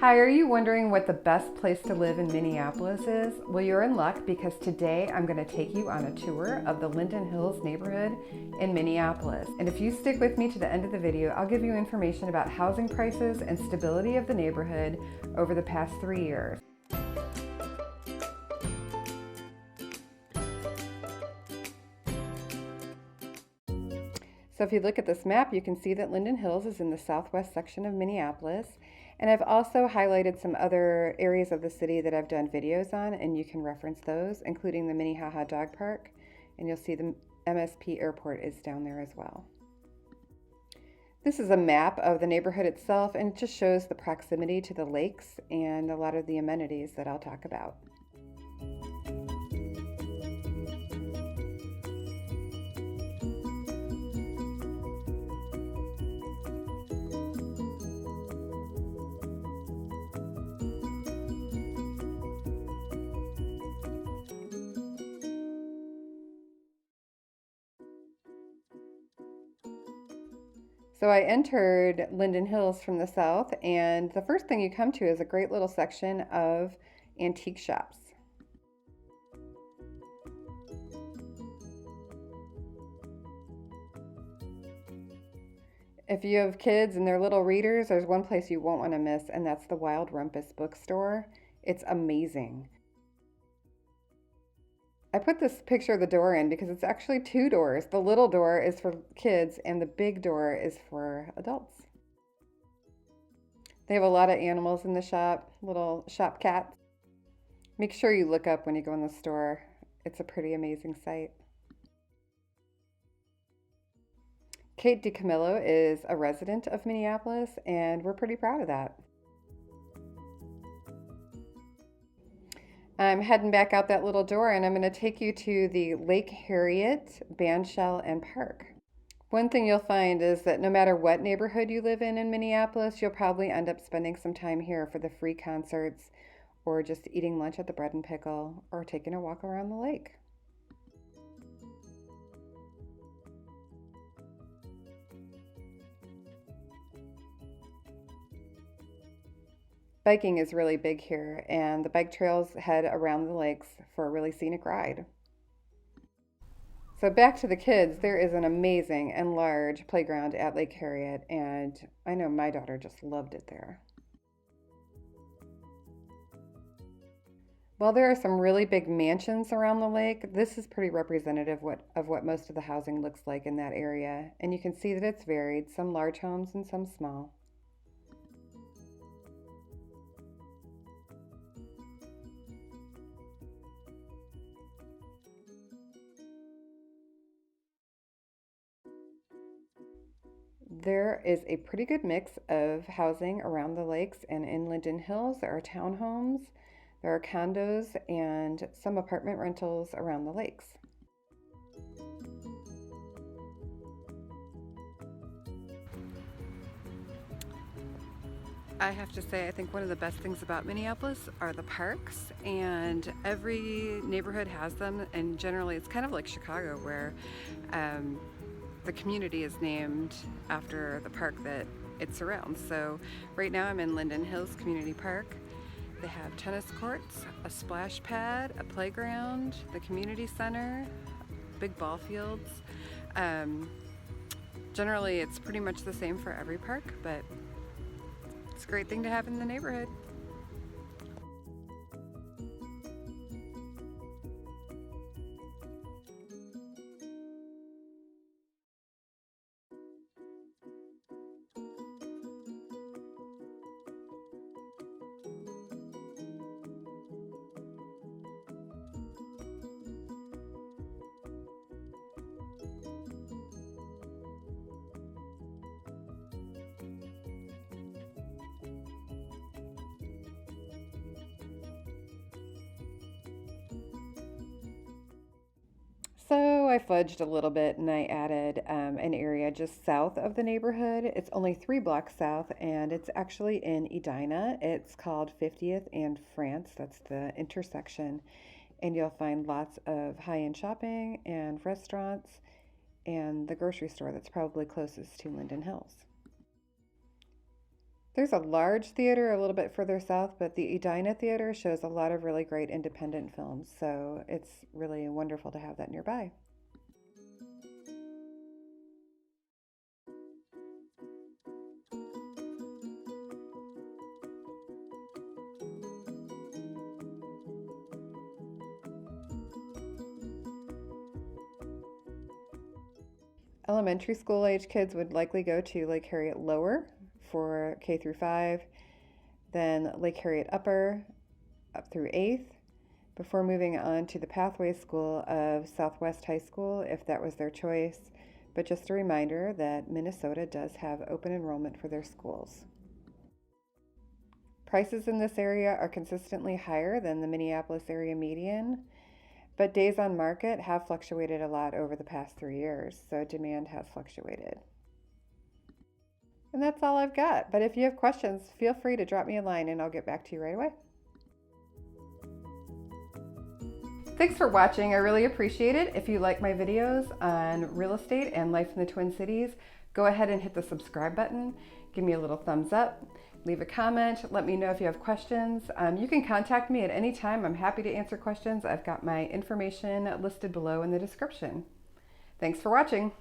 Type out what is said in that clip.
Hi, are you wondering what the best place to live in Minneapolis is? Well, you're in luck because today I'm going to take you on a tour of the Linden Hills neighborhood in Minneapolis. And if you stick with me to the end of the video, I'll give you information about housing prices and stability of the neighborhood over the past 3 years. So if you look at this map, you can see that Linden Hills is in the southwest section of Minneapolis. And I've also highlighted some other areas of the city that I've done videos on, and you can reference those, including the Minnehaha Dog Park. And you'll see the MSP Airport is down there as well. This is a map of the neighborhood itself, and it just shows the proximity to the lakes and a lot of the amenities that I'll talk about. So I entered Linden Hills from the south, and the first thing you come to is a great little section of antique shops. If you have kids and they're little readers, there's one place you won't want to miss, and that's the Wild Rumpus bookstore. It's amazing. I put this picture of the door in because it's actually two doors. The little door is for kids and the big door is for adults. They have a lot of animals in the shop, little shop cats. Make sure you look up when you go in the store. It's a pretty amazing sight. Kate DiCamillo is a resident of Minneapolis, and we're pretty proud of that. I'm heading back out that little door, and I'm going to take you to the Lake Harriet Bandshell and Park. One thing you'll find is that no matter what neighborhood you live in Minneapolis, you'll probably end up spending some time here for the free concerts or just eating lunch at the Bread and Pickle or taking a walk around the lake. Biking is really big here, and the bike trails head around the lakes for a really scenic ride. So back to the kids, there is an amazing and large playground at Lake Harriet, and I know my daughter just loved it there. While there are some really big mansions around the lake, this is pretty representative of what most of the housing looks like in that area, and you can see that it's varied, some large homes and some small. There is a pretty good mix of housing around the lakes and in Linden Hills. There are townhomes, there are condos, and some apartment rentals around the lakes. I have to say, I think one of the best things about Minneapolis are the parks, and every neighborhood has them, and generally it's kind of like Chicago where the community is named after the park that it surrounds. So right now I'm in Linden Hills Community Park. They have tennis courts, a splash pad, a playground, the community center, big ball fields. Generally it's pretty much the same for every park, but it's a great thing to have in the neighborhood. So I fudged a little bit and I added an area just south of the neighborhood. It's only 3 blocks south, and it's actually in Edina. It's called 50th and France. That's the intersection. And you'll find lots of high-end shopping and restaurants and the grocery store that's probably closest to Linden Hills. There's a large theater a little bit further south, but the Edina Theater shows a lot of really great independent films, so it's really wonderful to have that nearby. Elementary school age kids would likely go to Lake Harriet Lower for K through 5, then Lake Harriet Upper up through 8th, before moving on to the Pathway School of Southwest High School if that was their choice. But just a reminder that Minnesota does have open enrollment for their schools. Prices in this area are consistently higher than the Minneapolis area median, but days on market have fluctuated a lot over the past 3 years, so demand has fluctuated. And that's all I've got. But if you have questions, feel free to drop me a line and I'll get back to you right away. Thanks for watching. I really appreciate it. If you like my videos on real estate and life in the Twin Cities, go ahead and hit the subscribe button. Give me a little thumbs up. Leave a comment. Let me know if you have questions. You can contact me at any time. I'm happy to answer questions. I've got my information listed below in the description. Thanks for watching.